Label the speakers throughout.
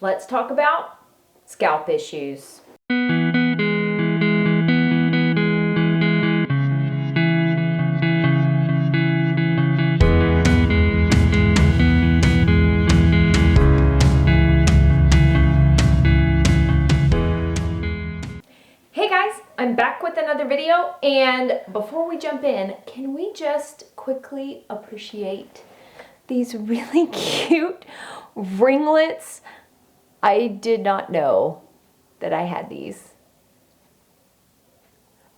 Speaker 1: let's talk about scalp issues. Hey guys, I'm back with another video, and before we jump in, can we just quickly appreciate these really cute ringlets? I did not know that I had these.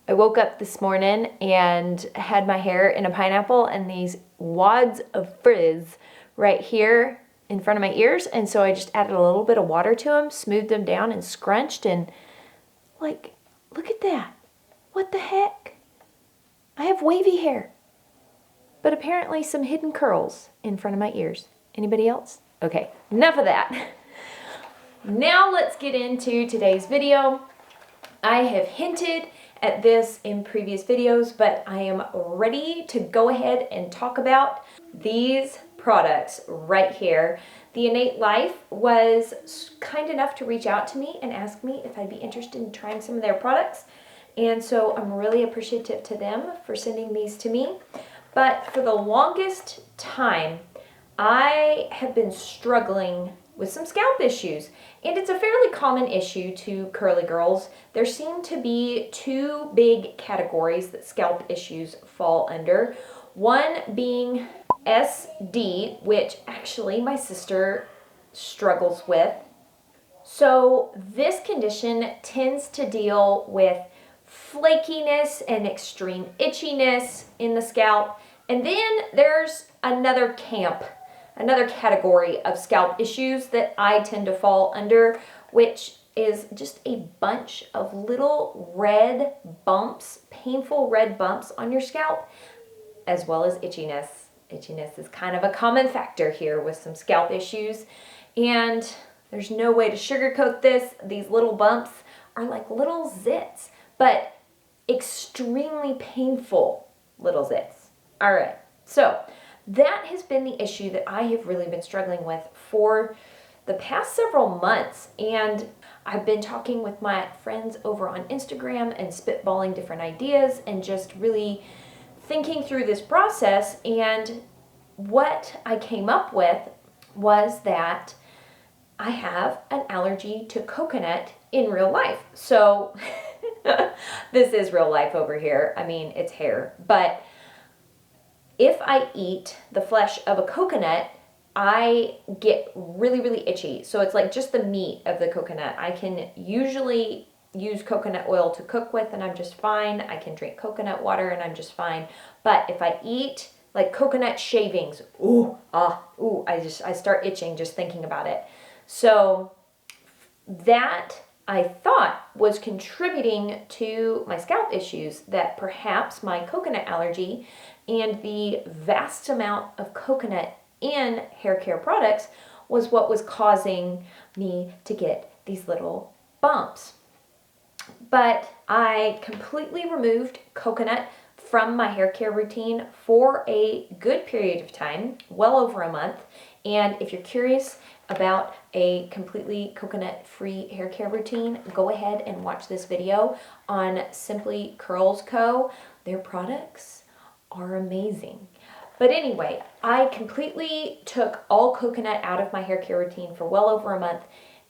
Speaker 1: I woke up this morning and had my hair in a pineapple and these wads of frizz right here in front of my ears, and so I just added a little bit of water to them, smoothed them down and scrunched, and like, look at that. What the heck? I have wavy hair, but apparently some hidden curls in front of my ears. Anybody else? Okay, enough of that. Now let's get into today's video. I have hinted at this in previous videos, but I am ready to go ahead and talk about these products right here. The Innate Life was kind enough to reach out to me and ask me if I'd be interested in trying some of their products. And so I'm really appreciative to them for sending these to me. But for the longest time, I have been struggling with some scalp issues, and it's a fairly common issue to curly girls. There seem to be two big categories that scalp issues fall under. One being SD, which actually my sister struggles with. So this condition tends to deal with flakiness and extreme itchiness in the scalp. And then there's another category of scalp issues that I tend to fall under, which is just a bunch of little red bumps, painful red bumps on your scalp, as well as itchiness. Itchiness is kind of a common factor here with some scalp issues, and there's no way to sugarcoat this. These little bumps are like little zits, but extremely painful little zits. All right, so that has been the issue that I have really been struggling with for the past several months, and I've been talking with my friends over on Instagram and spitballing different ideas and just really thinking through this process, and what I came up with was that I have an allergy to coconut in real life. So this is real life over here. I mean, it's hair, but if I eat the flesh of a coconut, I get really, really itchy. So it's like just the meat of the coconut. I can usually use coconut oil to cook with and I'm just fine. I can drink coconut water and I'm just fine. But if I eat like coconut shavings, I start itching just thinking about it. So that I thought was contributing to my scalp issues, that perhaps my coconut allergy and the vast amount of coconut in hair care products was what was causing me to get these little bumps. But I completely removed coconut from my hair care routine for a good period of time, well over a month. And if you're curious about a completely coconut-free hair care routine, go ahead and watch this video on Simply Curls Co. Their products are amazing. But anyway, I completely took all coconut out of my hair care routine for well over a month,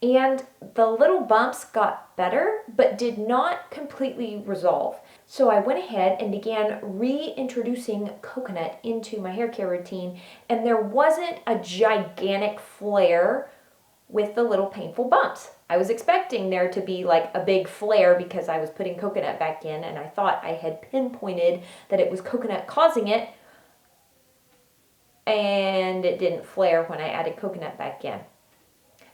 Speaker 1: and the little bumps got better, but did not completely resolve. So I went ahead and began reintroducing coconut into my hair care routine, and there wasn't a gigantic flare with the little painful bumps. I was expecting there to be like a big flare because I was putting coconut back in, and I thought I had pinpointed that it was coconut causing it, and it didn't flare when I added coconut back in.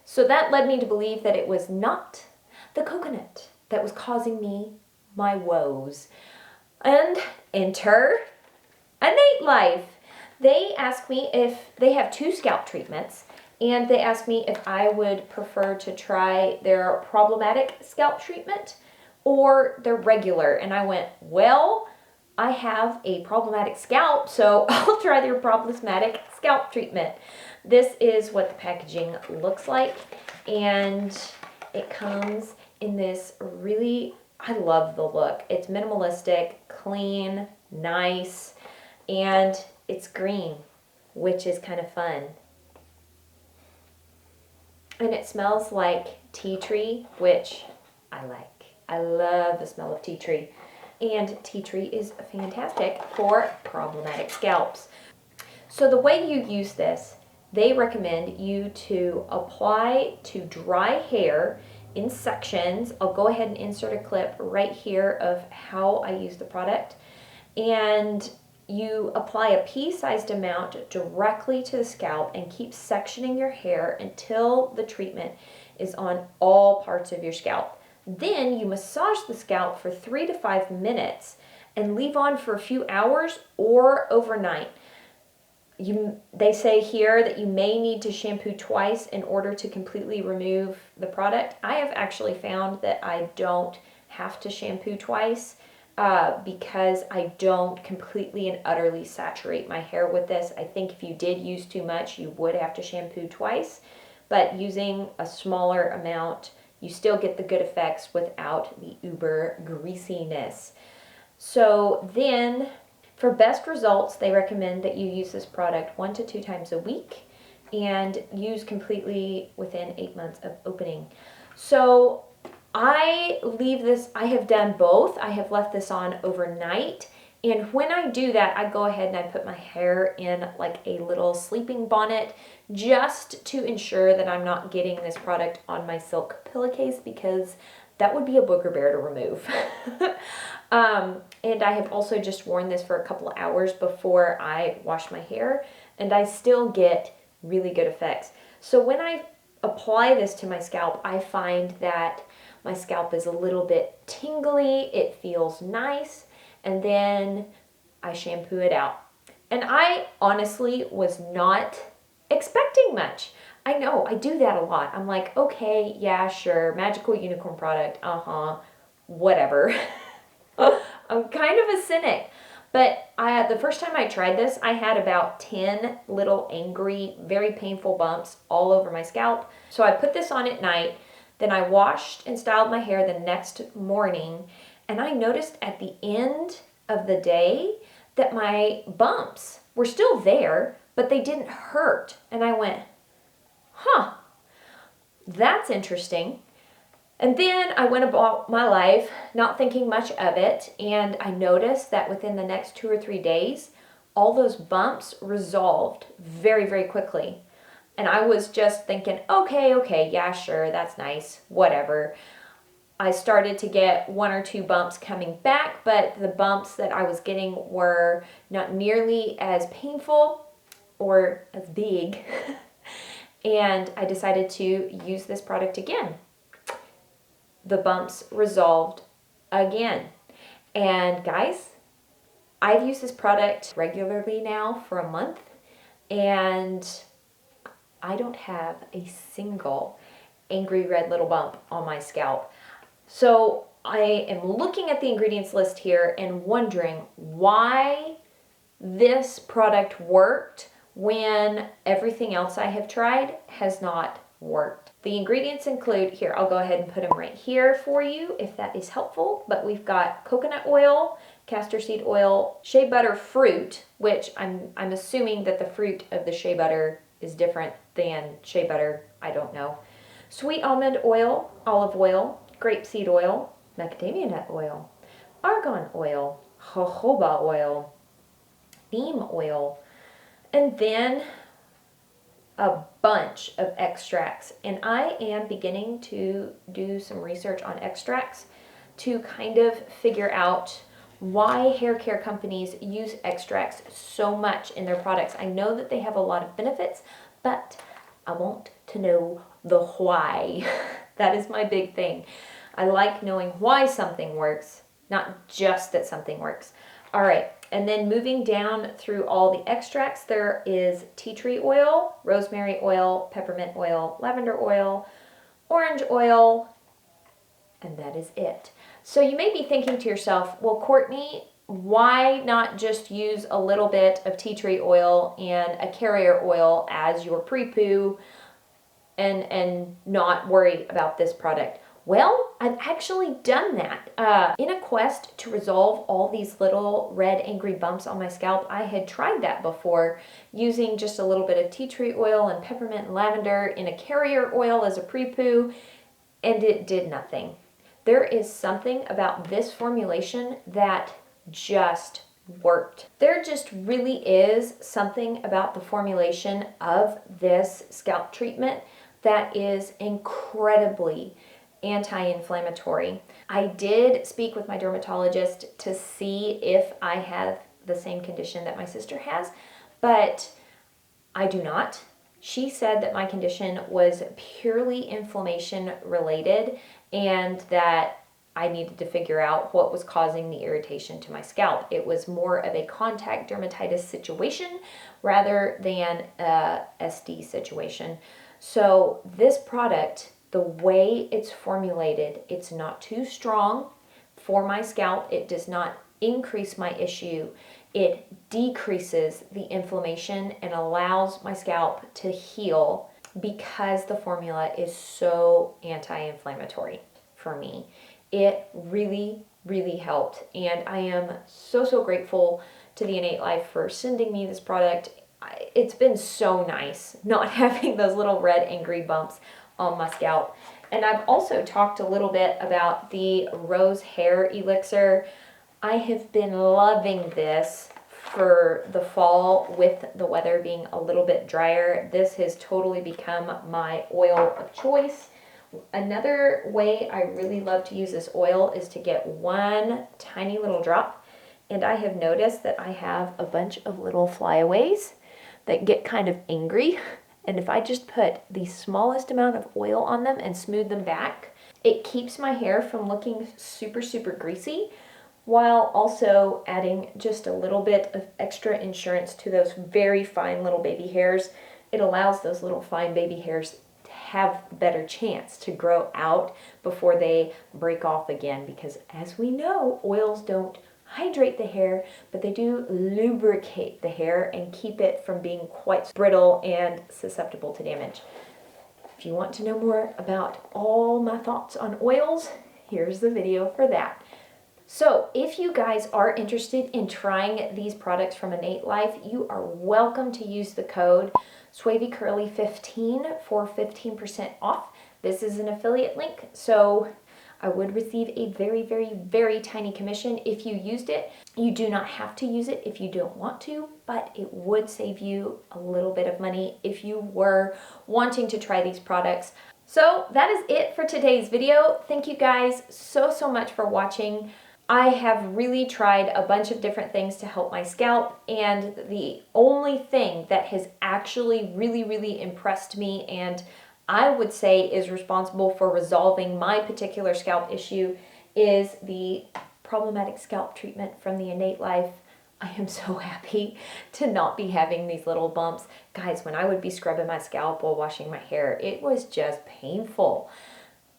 Speaker 1: So that led me to believe that it was not the coconut that was causing me my woes. And enter Innate Life. They asked me if they have two scalp treatments, and they asked me if I would prefer to try their problematic scalp treatment or their regular. And I went, well, I have a problematic scalp, so I'll try their problematic scalp treatment. This is what the packaging looks like, and it comes in this really, I love the look. It's minimalistic, clean, nice, and it's green, which is kind of fun. And it smells like tea tree, which I like. I love the smell of tea tree. And tea tree is fantastic for problematic scalps. So the way you use this, they recommend you to apply to dry hair in sections. I'll go ahead and insert a clip right here of how I use the product. And you apply a pea-sized amount directly to the scalp and keep sectioning your hair until the treatment is on all parts of your scalp. Then you massage the scalp for 3 to 5 minutes and leave on for a few hours or overnight. They say here that you may need to shampoo twice in order to completely remove the product. I have actually found that I don't have to shampoo twice because I don't completely and utterly saturate my hair with this. I think if you did use too much, you would have to shampoo twice, but using a smaller amount, you still get the good effects without the uber greasiness. So then, for best results, they recommend that you use this product 1 to 2 times a week and use completely within 8 months of opening. So I have done both. I have left this on overnight. And when I do that, I go ahead and I put my hair in like a little sleeping bonnet just to ensure that I'm not getting this product on my silk pillowcase, because that would be a booger bear to remove. And I have also just worn this for a couple of hours before I wash my hair, and I still get really good effects. So when I apply this to my scalp, I find that my scalp is a little bit tingly, it feels nice, and then I shampoo it out. And I honestly was not expecting much. I know, I do that a lot. I'm like, okay, yeah, sure, magical unicorn product, whatever. I'm kind of a cynic. But the first time I tried this, I had about 10 little angry, very painful bumps all over my scalp. So I put this on at night, then I washed and styled my hair the next morning, and I noticed at the end of the day that my bumps were still there, but they didn't hurt. And I went, huh, that's interesting. And then I went about my life not thinking much of it, and I noticed that within the next 2 or 3 days, all those bumps resolved very, very quickly. And I was just thinking, okay, yeah, sure, that's nice, whatever. I started to get 1 or 2 bumps coming back, but the bumps that I was getting were not nearly as painful or as big. And I decided to use this product again. The bumps resolved again. And guys, I've used this product regularly now for a month, and I don't have a single angry red little bump on my scalp. So I am looking at the ingredients list here and wondering why this product worked when everything else I have tried has not worked. The ingredients include, here, I'll go ahead and put them right here for you if that is helpful, but we've got coconut oil, castor seed oil, shea butter fruit, which I'm assuming that the fruit of the shea butter is different than shea butter, I don't know. Sweet almond oil, olive oil, grapeseed oil, macadamia nut oil, argan oil, jojoba oil, neem oil, and then a bunch of extracts. And I am beginning to do some research on extracts to kind of figure out why hair care companies use extracts so much in their products. I know that they have a lot of benefits, but I want to know the why. That is my big thing. I like knowing why something works, not just that something works. All right, and then moving down through all the extracts, there is tea tree oil, rosemary oil, peppermint oil, lavender oil, orange oil, and that is it. So you may be thinking to yourself, well, Courtney, why not just use a little bit of tea tree oil and a carrier oil as your pre-poo and not worry about this product? Well, I've actually done that. In a quest to resolve all these little red angry bumps on my scalp, I had tried that before using just a little bit of tea tree oil and peppermint and lavender in a carrier oil as a pre-poo, and it did nothing. There is something about this formulation that just worked. There just really is something about the formulation of this scalp treatment that is incredibly anti-inflammatory. I did speak with my dermatologist to see if I have the same condition that my sister has, but I do not. She said that my condition was purely inflammation related and that I needed to figure out what was causing the irritation to my scalp. It was more of a contact dermatitis situation rather than a SD situation. So this product, the way it's formulated, it's not too strong for my scalp. It does not increase my issue. It decreases the inflammation and allows my scalp to heal because the formula is so anti-inflammatory for me. It really, really helped. And I am so, so grateful to the Innate Life for sending me this product. It's been so nice not having those little red angry bumps on my scalp. And I've also talked a little bit about the rose hair elixir. I have been loving this for the fall with the weather being a little bit drier. This has totally become my oil of choice. Another way I really love to use this oil is to get one tiny little drop. And I have noticed that I have a bunch of little flyaways that get kind of angry. And if I just put the smallest amount of oil on them and smooth them back, it keeps my hair from looking super, super greasy, while also adding just a little bit of extra insurance to those very fine little baby hairs. It allows those little fine baby hairs to have a better chance to grow out before they break off again, because as we know, oils don't hydrate the hair, but they do lubricate the hair and keep it from being quite brittle and susceptible to damage. If you want to know more about all my thoughts on oils, here's the video for that. So if you guys are interested in trying these products from Innate Life, you are welcome to use the code SwavyCurly15 for 15% off. This is an affiliate link, so I would receive a very, very, very tiny commission if you used it. You do not have to use it if you don't want to, but it would save you a little bit of money if you were wanting to try these products. So that is it for today's video. Thank you guys so, so much for watching. I have really tried a bunch of different things to help my scalp, and the only thing that has actually really, really impressed me and I would say is responsible for resolving my particular scalp issue is the problematic scalp treatment from the Innate Life. I am so happy to not be having these little bumps. Guys, when I would be scrubbing my scalp while washing my hair, it was just painful.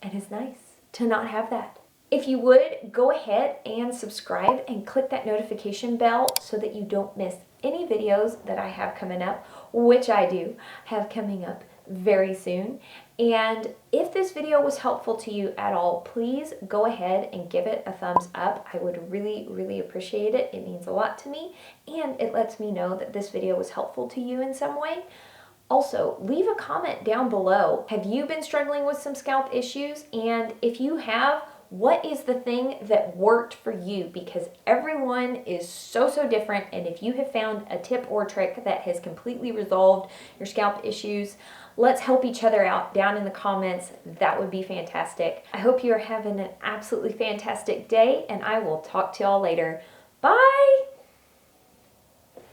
Speaker 1: And it's nice to not have that. If you would, go ahead and subscribe and click that notification bell so that you don't miss any videos that I have coming up, which I do have coming up very soon. And if this video was helpful to you at all, please go ahead and give it a thumbs up. I would really, really appreciate it. It means a lot to me, and it lets me know that this video was helpful to you in some way. Also, leave a comment down below. Have you been struggling with some scalp issues? And if you have, what is the thing that worked for you? Because everyone is so, so different. And if you have found a tip or trick that has completely resolved your scalp issues, let's help each other out down in the comments. That would be fantastic. I hope you are having an absolutely fantastic day, and I will talk to y'all later. Bye!